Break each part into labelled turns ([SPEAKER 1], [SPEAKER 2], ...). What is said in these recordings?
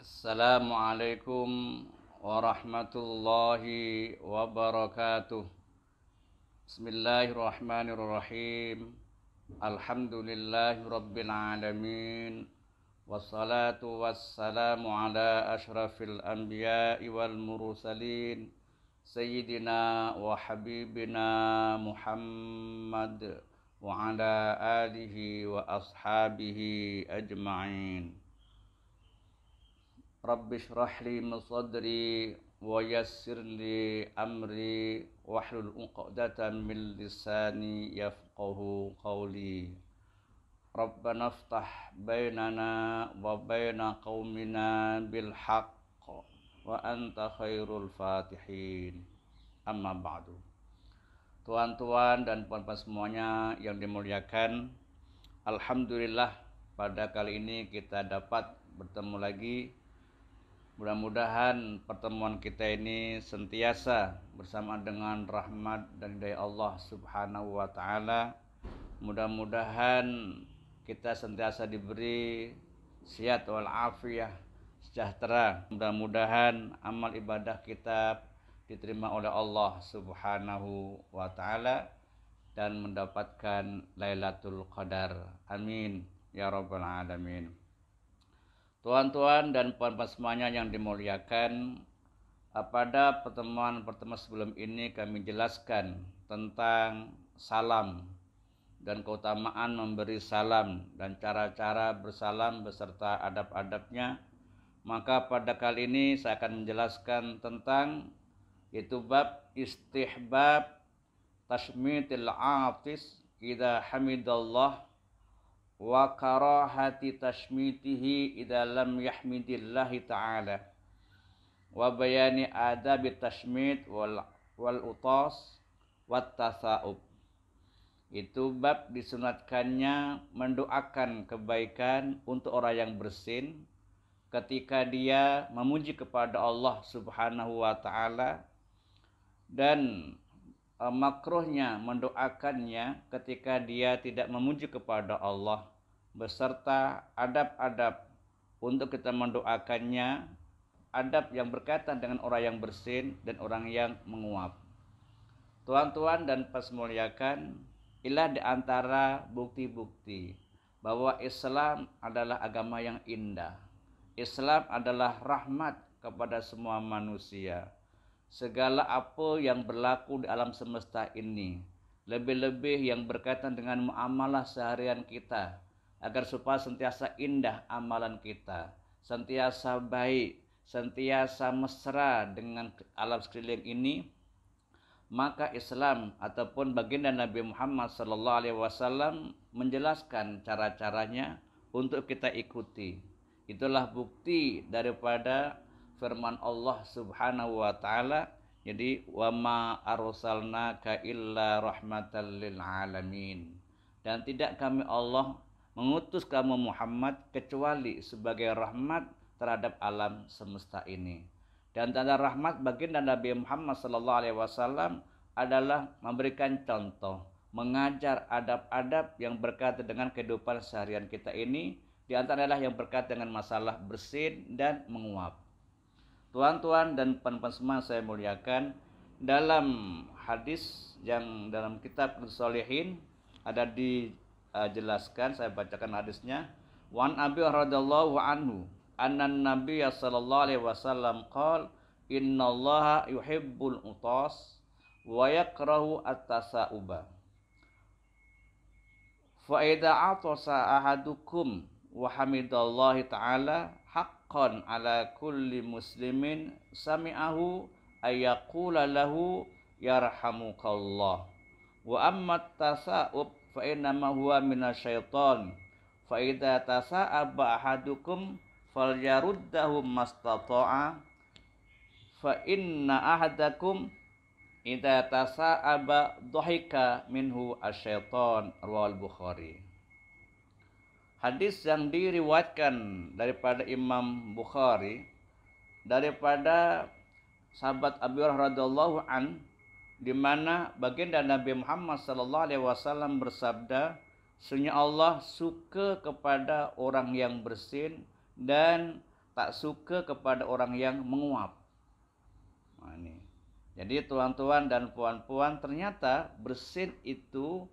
[SPEAKER 1] Assalamualaikum warahmatullahi wabarakatuh. Bismillahirrahmanirrahim. Alhamdulillahi rabbil alamin. Wassalatu wassalamu ala ashrafil anbiya'i wal mursalin Sayyidina wa habibina Muhammad wa ala alihi wa ashabihi ajma'in. Rabbi shrah li sadri wa yassir li amri wahlul 'uqdatam min lisani yafqahu qawli. Rabbana iftah bainana wa baina qaumina bil haqq wa anta khairul fatihin. Amma ba'du. Tuan-tuan dan puan-puan semuanya yang dimuliakan, alhamdulillah pada kali ini kita dapat bertemu lagi. Mudah-mudahan pertemuan kita ini sentiasa bersama dengan rahmat dan hidayah Allah Subhanahu wa taala. Mudah-mudahan kita sentiasa diberi sehat wal afiyah, sejahtera. Mudah-mudahan amal ibadah kita diterima oleh Allah Subhanahu wa taala dan mendapatkan Lailatul Qadar. Amin ya rabbal alamin. Tuan-tuan dan puan-puan semuanya yang dimuliakan, pada pertemuan-pertemuan sebelum ini kami jelaskan tentang salam dan keutamaan memberi salam dan cara-cara bersalam beserta adab-adabnya. Maka pada kali ini saya akan menjelaskan tentang itu bab istihbab tashmitil atis idza hamidallah wa karahati tashmitihi idza lam yahmidillahi ta'ala wa bayani adabi tashmit wal utas wat tasa'ub. Itu bab disunatkannya mendoakan kebaikan untuk orang yang bersin ketika dia memuji kepada Allah Subhanahu wa taala, dan makruhnya mendoakannya ketika dia tidak memuji kepada Allah, beserta adab-adab untuk kita mendoakannya, adab yang berkaitan dengan orang yang bersin dan orang yang menguap. Tuan-tuan dan pasmuliakan, inilah di antara bukti-bukti bahwa Islam adalah agama yang indah. Islam adalah rahmat kepada semua manusia. Segala apa yang berlaku di alam semesta ini, lebih-lebih yang berkaitan dengan muamalah seharian kita, agar supaya sentiasa indah amalan kita, sentiasa baik, sentiasa mesra dengan alam sekeliling ini, maka Islam ataupun baginda Nabi Muhammad SAW menjelaskan cara-caranya untuk kita ikuti. Itulah bukti daripada firman Allah Subhanahu wa taala, jadi wa ma arsalnaka illa rahmatan lil alamin, dan tidak kami Allah mengutus kamu Muhammad kecuali sebagai rahmat terhadap alam semesta ini. Dan tanda rahmat baginda Nabi Muhammad sallallahu alaihi wasallam adalah memberikan contoh, mengajar adab-adab yang berkaitan dengan kehidupan seharian kita ini, di antaranya yang berkaitan dengan masalah bersin dan menguap. Tuan-tuan dan puan-puan semua saya muliakan, dalam hadis yang dalam kitab Sholihin ada dijelaskan, saya bacakan hadisnya. Wan Abi radhiyallahu anhu anna Nabiy sallallahu alaihi wasallam qala innallaha yuhibbul utas wa yakrahu at-tasa'uba. Fa idza atasa ahadukum wa hamidallahi ta'ala haqqan ala kulli muslimin sami'ahu ayyaqula lahu yarhamukallah. Wa amma tasa'ub fa innama huwa minasyaiton. Fa idza tasa'aba ahadukum falyaruddahu mastata'a. Fa inna ahadakum idza tasa'aba dhahika minhu asyaiton. Rawal Bukhari. Hadis yang diriwayatkan daripada Imam Bukhari daripada sahabat Abi Hurairah radhiyallahu an, di mana baginda Nabi Muhammad sallallahu alaihi wasallam bersabda, sesungguhnya Allah suka kepada orang yang bersin dan tak suka kepada orang yang menguap. Nah, ini. Jadi tuan-tuan dan puan-puan, ternyata bersin itu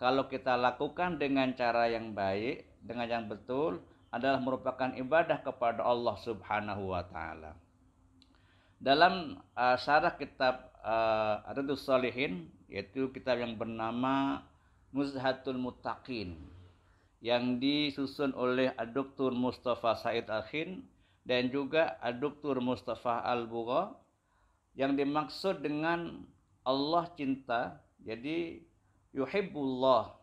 [SPEAKER 1] kalau kita lakukan dengan cara yang baik, dengan yang betul, adalah merupakan ibadah kepada Allah Subhanahu wa taala. Dalam syarah kitab Riyadhus Shalihin, yaitu kitab yang bernama Nuzhatul Muttaqin, yang disusun oleh Dr. Mustafa Said Akhin dan juga Dr. Mustafa Al-Bugha, yang dimaksud dengan Allah cinta, jadi yuhibbullah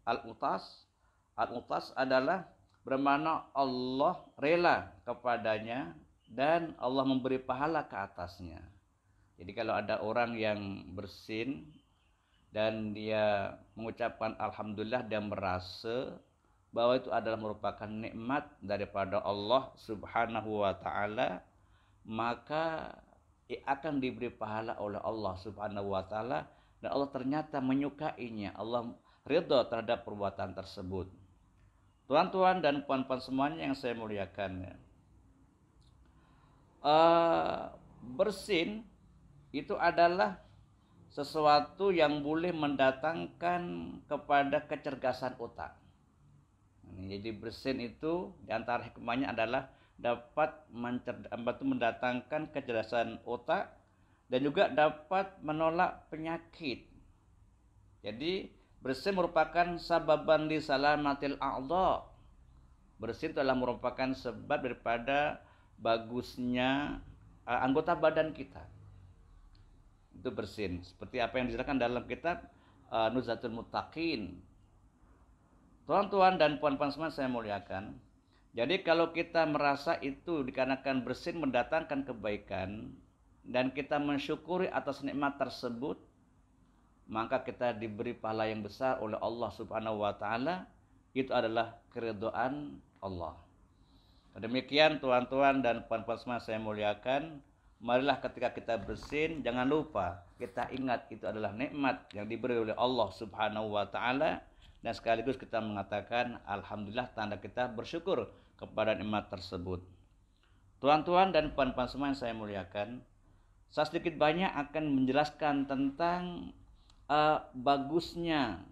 [SPEAKER 1] al-utas. Al-utas adalah bermakna Allah rela kepadanya dan Allah memberi pahala ke atasnya. Jadi kalau ada orang yang bersin dan dia mengucapkan alhamdulillah, dia merasa bahwa itu adalah merupakan nikmat daripada Allah Subhanahu wa taala, maka akan diberi pahala oleh Allah Subhanahu wa taala, dan Allah ternyata menyukainya. Allah ridha terhadap perbuatan tersebut. Tuan-tuan dan puan-puan semuanya yang saya muliakan, bersin itu adalah sesuatu yang boleh mendatangkan kepada kecerdasan otak. Jadi bersin itu diantara hikmahnya adalah dapat mendatangkan kecerdasan otak dan juga dapat menolak penyakit. Jadi bersin merupakan sababan li salamatil a'dha. Bersin telah merupakan sebab daripada bagusnya anggota badan kita. Itu bersin. Seperti apa yang dijelaskan dalam kitab Nuzhatul Muttaqin. Tuan-tuan dan puan-puan semua saya muliakan. Jadi kalau kita merasa itu dikarenakan bersin mendatangkan kebaikan dan kita mensyukuri atas nikmat tersebut, maka kita diberi pahala yang besar oleh Allah Subhanahu wa taala. Itu adalah keridhaan Allah. Demikian tuan-tuan dan puan-puan semua saya muliakan, marilah ketika kita bersin jangan lupa kita ingat itu adalah nikmat yang diberi oleh Allah Subhanahu wa taala, dan sekaligus kita mengatakan alhamdulillah, tanda kita bersyukur kepada nikmat tersebut. Tuan-tuan dan puan-puan semua yang saya muliakan, saya sedikit banyak akan menjelaskan tentang bagusnya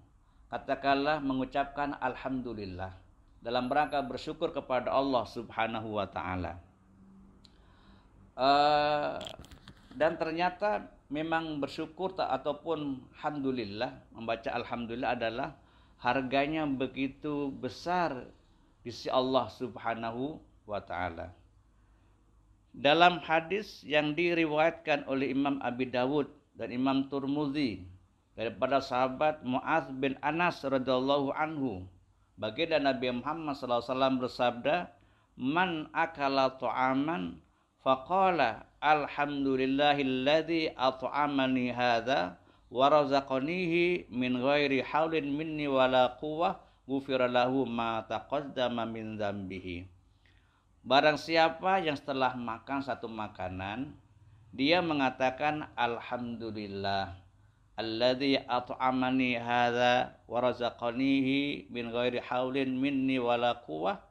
[SPEAKER 1] katakanlah mengucapkan alhamdulillah dalam rangka bersyukur kepada Allah Subhanahu wa taala. Dan ternyata memang bersyukur ataupun alhamdulillah, membaca alhamdulillah adalah harganya begitu besar di sisi Allah Subhanahu wa taala. Dalam hadis yang diriwayatkan oleh Imam Abi Dawud dan Imam Turmuzi daripada sahabat Mu'adz bin Anas radhiyallahu anhu, baginda Nabi Muhammad SAW bersabda, "Man akala ta'aman faqala alhamdulillahilladzi at'amani hadza wa razaqanihi min ghairi haulin minni wala quwwah, ghufira lahu ma taqaddama min dzambihi." Barang siapa yang setelah makan satu makanan dia mengatakan alhamdulillah alladzi at'amani hadza wa razaqanihi min ghairi haulin minni wala quwwah,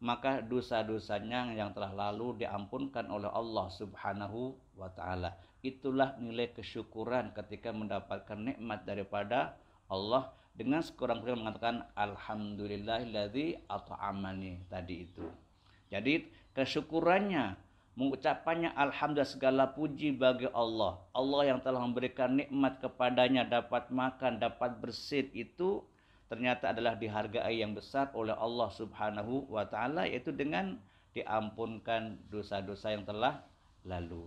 [SPEAKER 1] maka dosa-dosanya yang telah lalu diampunkan oleh Allah Subhanahu wa taala. Itulah nilai kesyukuran ketika mendapatkan nikmat daripada Allah dengan sekurang-kurangnya mengatakan alhamdulillahilladzi at'amani tadi itu. Jadi kesyukurannya, mengucapannya alhamdulillah, segala puji bagi Allah. Allah yang telah memberikan nikmat kepadanya, dapat makan, dapat bersin, itu ternyata adalah dihargai yang besar oleh Allah Subhanahu wa taala, yaitu dengan diampunkan dosa-dosa yang telah lalu.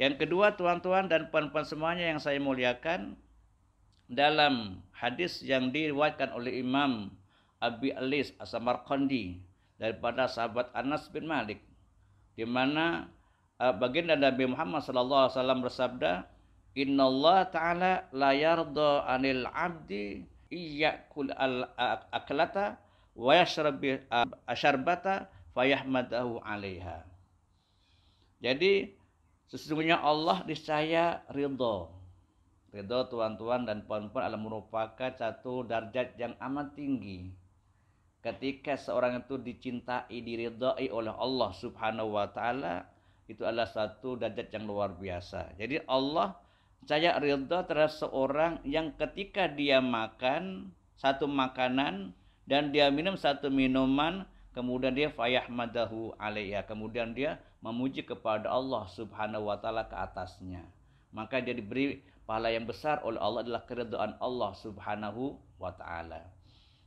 [SPEAKER 1] Yang kedua, tuan-tuan dan puan-puan semuanya yang saya muliakan, dalam hadis yang diriwayatkan oleh Imam Abi Alis As-Samarqandi daripada sahabat Anas bin Malik, di mana baginda Nabi Muhammad SAW bersabda, "Innallaha ta'ala la yarda 'anil 'abdi iyakul aklata wa yashrabi asyarbata fayahmadahu 'alaiha." Jadi sesungguhnya Allah niscaya ridho. Ridho, tuan-tuan dan puan-puan, adalah merupakan satu derajat yang amat tinggi. ketika seorang itu dicintai, diridhai oleh Allah Subhanahu wa taala, itu adalah satu derajat yang luar biasa. Jadi Allah saya ridha terhadap seorang yang ketika dia makan satu makanan dan dia minum satu minuman, kemudian dia fayahmadahu alaiya, kemudian dia memuji kepada Allah Subhanahu wa taala ke atasnya. Maka dia diberi pahala yang besar oleh Allah, adalah keridhaan Allah Subhanahu wa taala.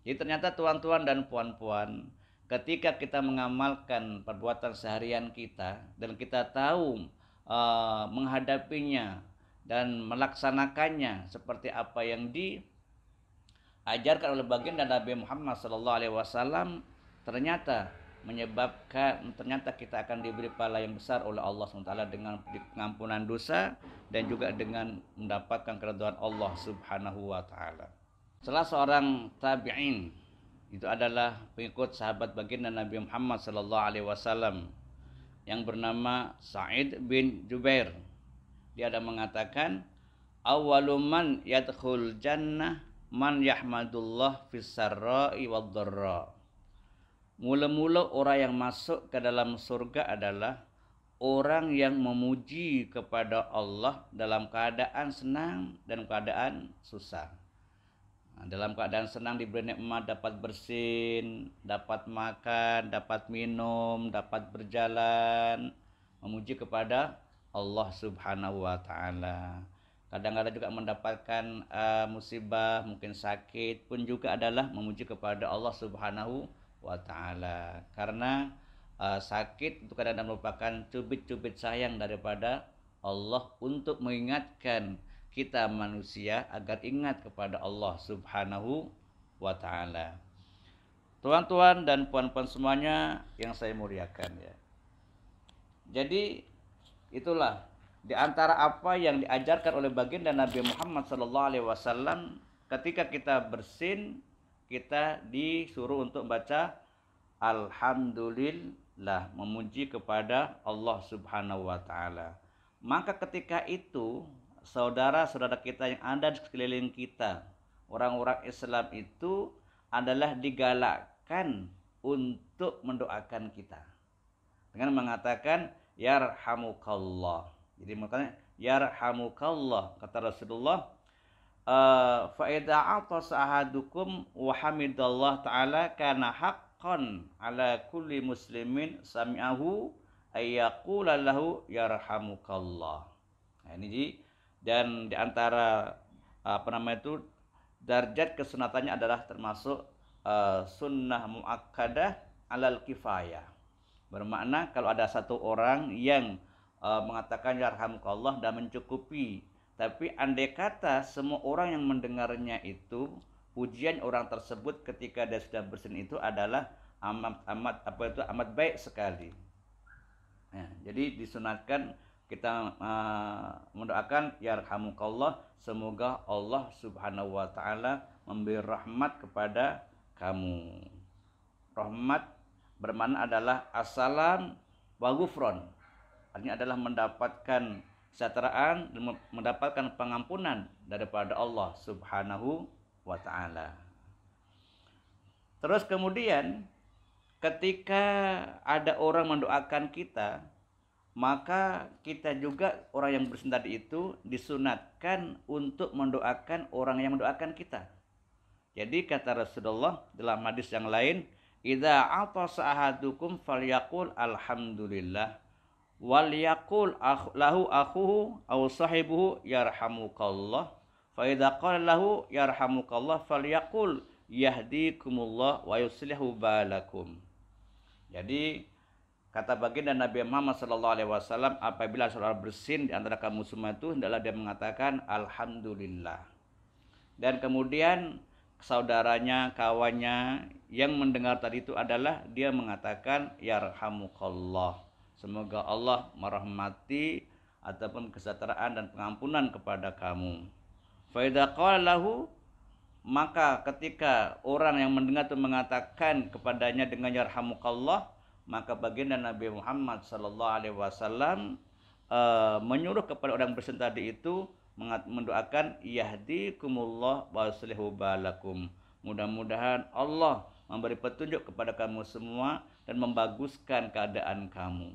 [SPEAKER 1] Jadi ternyata tuan-tuan dan puan-puan, ketika kita mengamalkan perbuatan seharian kita dan kita tahu menghadapinya dan melaksanakannya seperti apa yang diajarkan oleh baginda Nabi Muhammad SAW, ternyata kita akan diberi pahala yang besar oleh Allah SWT dengan pengampunan dosa dan juga dengan mendapatkan keridhaan Allah Subhanahu wa taala. Salah seorang tabi'in, itu adalah pengikut sahabat baginda Nabi Muhammad SAW yang bernama Sa'id bin Jubair. Dia ada mengatakan, awaluman yadkhul jannah man yahmadullah fis sarra'i wad dharra. Mula-mula orang yang masuk ke dalam surga adalah orang yang memuji kepada Allah dalam keadaan senang dan keadaan susah. Dalam keadaan senang diberi nikmat, dapat bersin, dapat makan, dapat minum, dapat berjalan, memuji kepada Allah Subhanahu wa taala. Kadang-kadang juga mendapatkan musibah, mungkin sakit pun juga adalah memuji kepada Allah Subhanahu wa taala. Karena sakit itu kadang-kadang merupakan cubit-cubit sayang daripada Allah untuk mengingatkan kita manusia agar ingat kepada Allah Subhanahu wa taala. Tuan-tuan dan puan-puan semuanya yang saya muliakan ya. Jadi itulah di antara apa yang diajarkan oleh baginda Nabi Muhammad SAW, ketika kita bersin, kita disuruh untuk baca alhamdulillah, memuji kepada Allah Subhanahu wa taala. Maka ketika itu saudara-saudara kita yang ada di sekeliling kita, orang-orang Islam itu adalah digalakkan untuk mendoakan kita dengan mengatakan yarhamukallah. Jadi makanya yarhamukallah, kata Rasulullah, fa idza atasa ahadukum wa hamidallah taala kana haqqan ala kulli muslimin sami'ahu ayyaqula lahu yarhamukallah. Nah, ini dan di antara darjat kesunatannya adalah termasuk sunnah muakkadah alal kifayah. Bermakna kalau ada satu orang yang mengatakan yarhamukallah dan mencukupi, tapi andai kata semua orang yang mendengarnya itu pujian orang tersebut ketika dia sudah bersin itu adalah amat baik sekali. Nah, jadi disunatkan kita mendoakan yarhamukallah, semoga Allah Subhanahu wa taala memberi rahmat kepada kamu. Rahmat bermakna adalah assalam wa ghufran. Artinya adalah mendapatkan kesejahteraan dan mendapatkan pengampunan daripada Allah Subhanahu wa taala. Terus kemudian ketika ada orang mendoakan kita, maka kita juga orang yang bersin tadi itu disunatkan untuk mendoakan orang yang mendoakan kita. Jadi kata Rasulullah dalam hadis yang lain, idza atasa ahadukum falyaqul alhamdulillah wal yaqul lahu akhuhu aw sahibuhu yarhamukallah, fa idza qala lahu yarhamukallah falyaqul yahdikumullah wa yuslihu balakum. Jadi kata baginda Nabi Muhammad SAW, apabila saudara bersin di antara kamu semua itu, hendaklah dia mengatakan alhamdulillah. Dan kemudian saudaranya, kawannya yang mendengar tadi itu adalah dia mengatakan yarhamukallah, semoga Allah merahmati ataupun kesejahteraan dan pengampunan kepada kamu. Fa idza qala lahu, maka ketika orang yang mendengar itu mengatakan kepadanya dengan yarhamukallah, maka baginda Nabi Muhammad SAW menyuruh kepada orang bersin tadi itu mendoakan yahdikumullah wa yuslihu balakum. Mudah-mudahan Allah memberi petunjuk kepada kamu semua dan membaguskan keadaan kamu.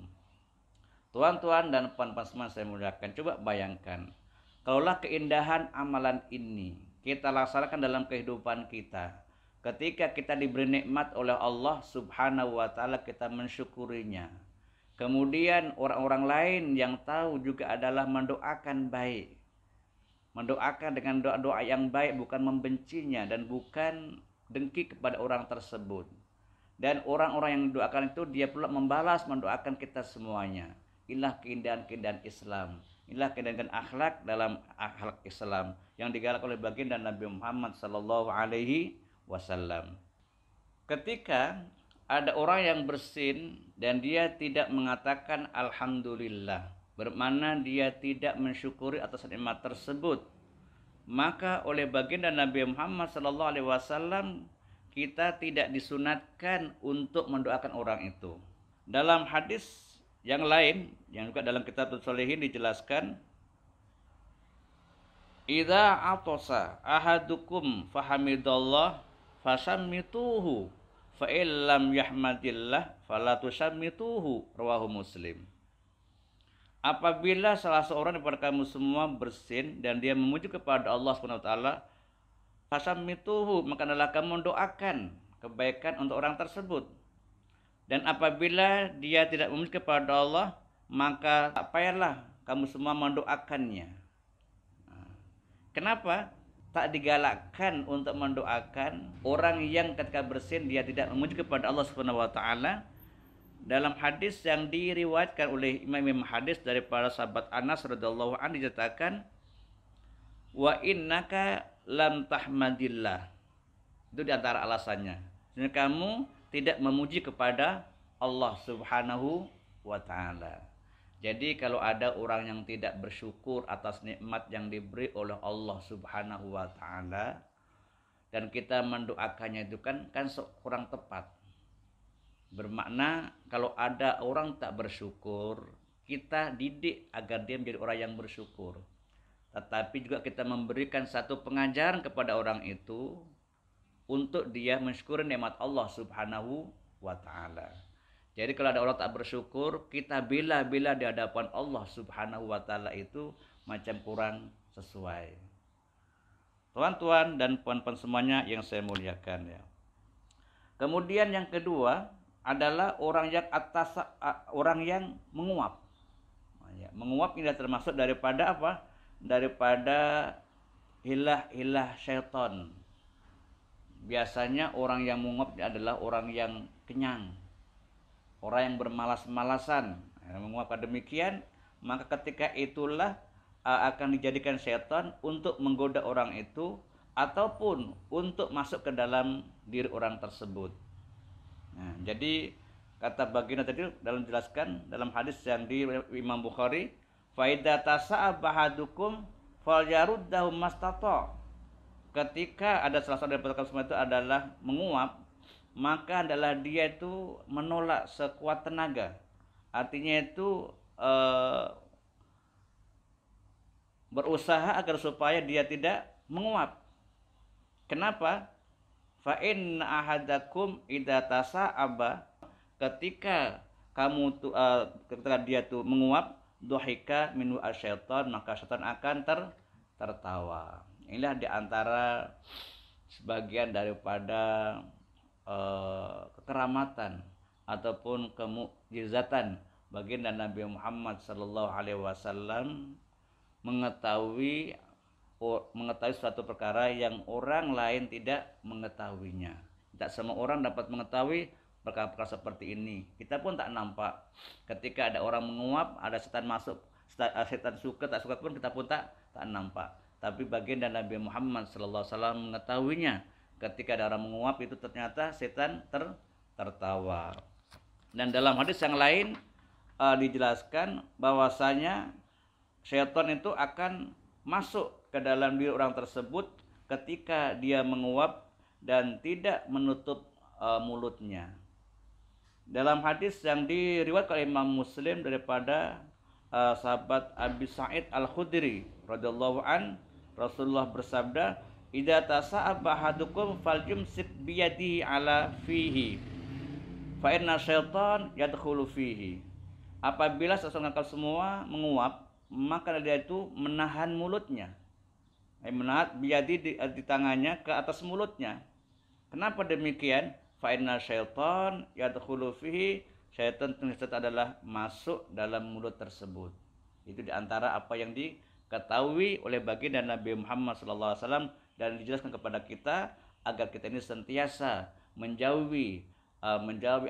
[SPEAKER 1] Tuan-tuan dan puan-puan semua saya muliakan, coba bayangkan, kalaulah keindahan amalan ini kita laksanakan dalam kehidupan kita, ketika kita diberi nikmat oleh Allah Subhanahu wa taala, kita mensyukurinya. Kemudian orang-orang lain yang tahu juga adalah mendoakan baik. Mendoakan dengan doa-doa yang baik, bukan membencinya dan bukan dengki kepada orang tersebut. Dan orang-orang yang mendoakan itu dia pula membalas mendoakan kita semuanya. Inilah keindahan-keindahan Islam. Inilah keindahan akhlak dalam akhlak Islam yang digalakkan oleh baginda Nabi Muhammad sallallahu alaihi wasallam. Ketika ada orang yang bersin dan dia tidak mengatakan alhamdulillah, bermakna dia tidak mensyukuri atas nikmat tersebut, maka oleh baginda Nabi Muhammad sallallahu alaihi wasallam kita tidak disunatkan untuk mendoakan orang itu. Dalam hadis yang lain yang juga dalam kitab Sholihin dijelaskan, idza atasa ahadukum fahamidallah fasammituhu fa illam yahmadillah fala tusammituhu, rawahu Muslim. Apabila salah seorang daripada kamu semua bersin dan dia memuji kepada Allah Subhanahu wa taala, fasammituhu, maka adalah kamu mendoakan kebaikan untuk orang tersebut. Dan apabila dia tidak memuji kepada Allah, maka tak payahlah kamu semua mendoakannya. Kenapa tak digalakkan untuk mendoakan orang yang ketika bersin dia tidak memuji kepada Allah Subhanahu wa taala? Dalam hadis yang diriwayatkan oleh imam hadis daripada sahabat Anas radhiyallahu anhu dinyatakan, wa innaka lam tahmadillah. Itu diantara alasannya. Jadi kamu tidak memuji kepada Allah Subhanahu wa taala. Jadi kalau ada orang yang tidak bersyukur atas nikmat yang diberi oleh Allah Subhanahu wa taala dan kita mendoakannya, itu kan kurang tepat. Bermakna kalau ada orang tak bersyukur, kita didik agar dia menjadi orang yang bersyukur. Tetapi juga kita memberikan satu pengajaran kepada orang itu untuk dia mensyukuri nikmat Allah Subhanahu wa taala. Jadi kalau ada orang tak bersyukur, kita bela-bela di hadapan Allah Subhanahu wa taala itu macam kurang sesuai. Tuan-tuan dan puan-puan semuanya yang saya muliakan ya. Kemudian yang kedua adalah orang yang menguap. Menguap ini termasuk daripada apa? Daripada hilah-hilah syaitan. Biasanya orang yang menguap adalah orang yang kenyang, orang yang bermalas-malasan. Menguap demikian, maka ketika itulah akan dijadikan syaitan untuk menggoda orang itu ataupun untuk masuk ke dalam diri orang tersebut. Nah, jadi kata baginda tadi dalam jelaskan dalam hadis yang di Imam Bukhari, faida tasa'a bahadukum falyaruddahu mastata. Ketika ada salah satu daripada kamu semua itu adalah menguap, maka adalah dia itu menolak sekuat tenaga. Artinya itu berusaha agar supaya dia tidak menguap. Kenapa? Fa in ahadakum idza tasa'aba, ketika kamu ketika dia tuh menguap, dhahika minhu asyaitan, maka syaitan akan tertawa. Inilah diantara sebagian daripada kekeramatan ataupun kemukjizatan baginda Nabi Muhammad sallallahu alaihi wasallam mengetahui suatu perkara yang orang lain tidak mengetahuinya. Tidak semua orang dapat mengetahui perkara-perkara seperti ini. Kita pun tak nampak. Ketika ada orang menguap, ada setan masuk, setan suka tak suka pun kita pun tak nampak. Tapi baginda Nabi Muhammad sallallahu alaihi wasallam mengetahuinya. Ketika ada orang menguap itu ternyata setan tertawa. Dan dalam hadis yang lain dijelaskan bahwasanya setan itu akan masuk ke dalam diri orang tersebut ketika dia menguap dan tidak menutup mulutnya. Dalam hadis yang diriwayatkan oleh Imam Muslim daripada sahabat Abi Sa'id Al-Khudri radhiyallahu an, Rasulullah bersabda, idza tasa'aba ahadukum falyumsik biyadihi ala fihi fa inna syaitan yadkhulu fihi. Apabila seseorang semua menguap, maka dia itu menahan mulutnya. Menahan biyadi di tangannya ke atas mulutnya. Kenapa demikian? Fa inna syaitan yadkhulu fihi. Syaitan adalah masuk dalam mulut tersebut. Itu diantara apa yang diketahui oleh baginda Nabi Muhammad SAW dan dijelaskan kepada kita agar kita ini sentiasa menjauhi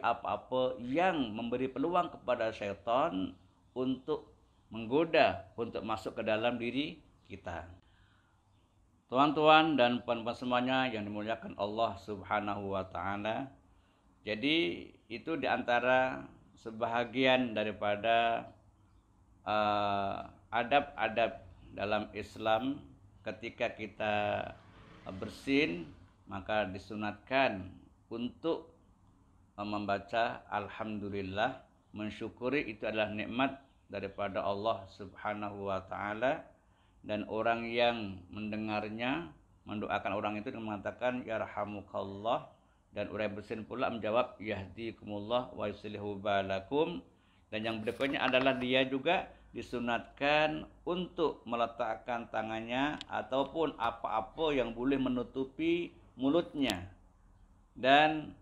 [SPEAKER 1] apa-apa yang memberi peluang kepada syaitan untuk menggoda, untuk masuk ke dalam diri kita. Tuan-tuan dan puan-puan semuanya yang dimuliakan Allah Subhanahu wa taala. Jadi itu diantara sebahagian daripada adab-adab dalam Islam. Ketika kita bersin, maka disunatkan untuk membaca alhamdulillah, mensyukuri itu adalah nikmat daripada Allah Subhanahu wa taala, dan orang yang mendengarnya mendoakan orang itu dengan mengatakan yarhamukallah, dan orang yang bersin pula menjawab yahdikumullah wa yuslihu balakum. Dan yang berikutnya adalah dia juga disunatkan untuk meletakkan tangannya ataupun apa-apa yang boleh menutupi mulutnya dan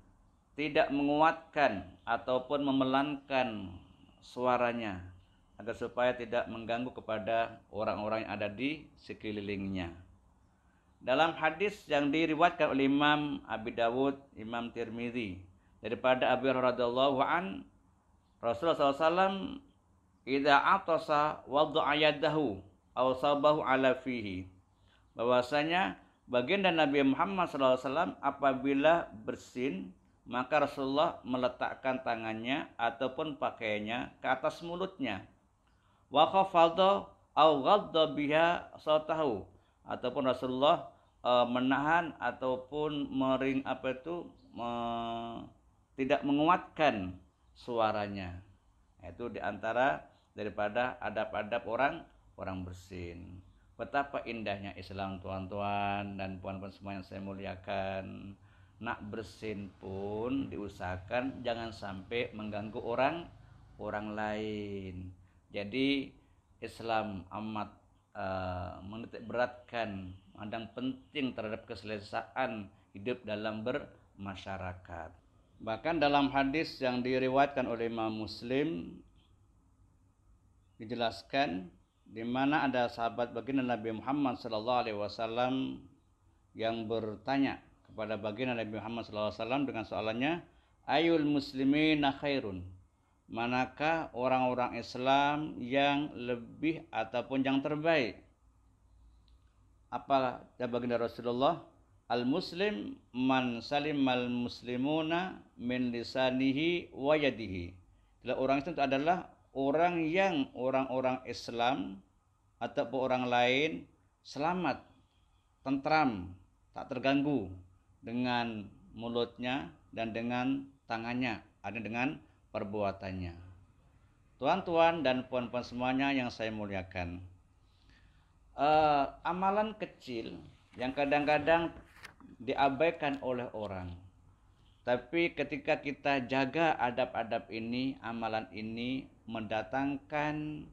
[SPEAKER 1] tidak menguatkan ataupun memelankan suaranya agar supaya tidak mengganggu kepada orang-orang yang ada di sekelilingnya. Dalam hadis yang diriwayatkan oleh Imam Abi Dawud, Imam Tirmizi daripada Abi Hurairah radhiyallahu an, Rasulullah SAW idza atasa wada'a yadahu aw sabahu ala fihi, bahwasanya baginda Nabi Muhammad SAW apabila bersin maka Rasulullah meletakkan tangannya ataupun pakaiannya ke atas mulutnya. Wa khafadha aw ghadda biha sautahu, ataupun Rasulullah menahan ataupun tidak menguatkan suaranya. Itu diantara daripada adab-adab orang bersin. Betapa indahnya Islam, tuan-tuan dan puan-puan semua yang saya muliakan. Nak bersin pun diusahakan jangan sampai mengganggu orang lain. Jadi Islam amat menitik beratkan, mandang penting terhadap keselesaan hidup dalam bermasyarakat. Bahkan dalam hadis yang diriwayatkan oleh Imam Muslim dijelaskan di mana ada sahabat baginda Nabi Muhammad SAW yang bertanya kepada baginda Nabi Muhammad SAW dengan soalannya, ayul muslimina khairun, manakah orang-orang Islam yang lebih ataupun yang terbaik? Apa jawab baginda Rasulullah? Al muslim man salimal muslimuna min lisanihi wa yadihi. Orang itu adalah orang-orang Islam ataupun orang lain selamat, tentram, tak terganggu dengan mulutnya dan dengan tangannya, ada dengan perbuatannya. Tuan-tuan dan puan-puan semuanya yang saya muliakan, amalan kecil yang kadang-kadang diabaikan oleh orang, tapi ketika kita jaga adab-adab ini, amalan ini mendatangkan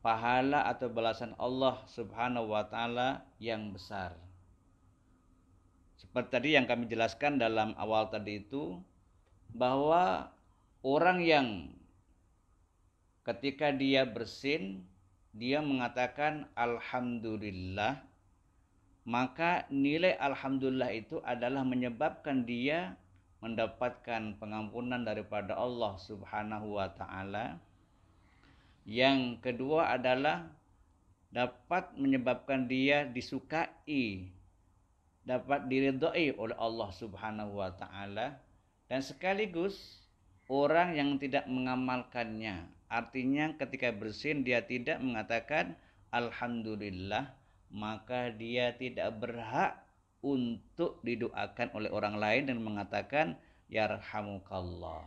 [SPEAKER 1] pahala atau balasan Allah Subhanahu wa taala yang besar. Seperti tadi yang kami jelaskan dalam awal tadi itu, bahwa orang yang ketika dia bersin, dia mengatakan alhamdulillah, maka nilai alhamdulillah itu adalah menyebabkan dia mendapatkan pengampunan daripada Allah Subhanahu wa taala. Yang kedua adalah dapat menyebabkan dia disukai, dapat diridhai oleh Allah Subhanahu wa taala, dan sekaligus orang yang tidak mengamalkannya, artinya ketika bersin dia tidak mengatakan alhamdulillah, maka dia tidak berhak untuk didoakan oleh orang lain dan mengatakan yarhamukallah.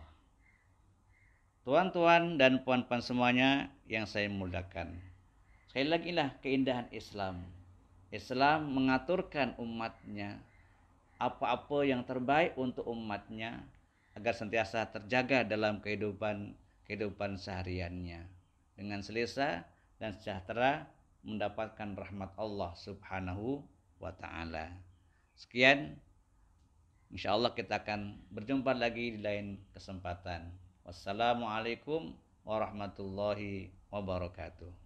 [SPEAKER 1] Tuan-tuan dan puan-puan semuanya yang saya muliakan, sekali lagi lah keindahan Islam. Islam mengaturkan umatnya apa-apa yang terbaik untuk umatnya agar sentiasa terjaga dalam kehidupan sehariannya dengan selesa dan sejahtera mendapatkan rahmat Allah Subhanahu wa taala. Sekian, insyaallah kita akan berjumpa lagi di lain kesempatan. Wassalamualaikum warahmatullahi wabarakatuh.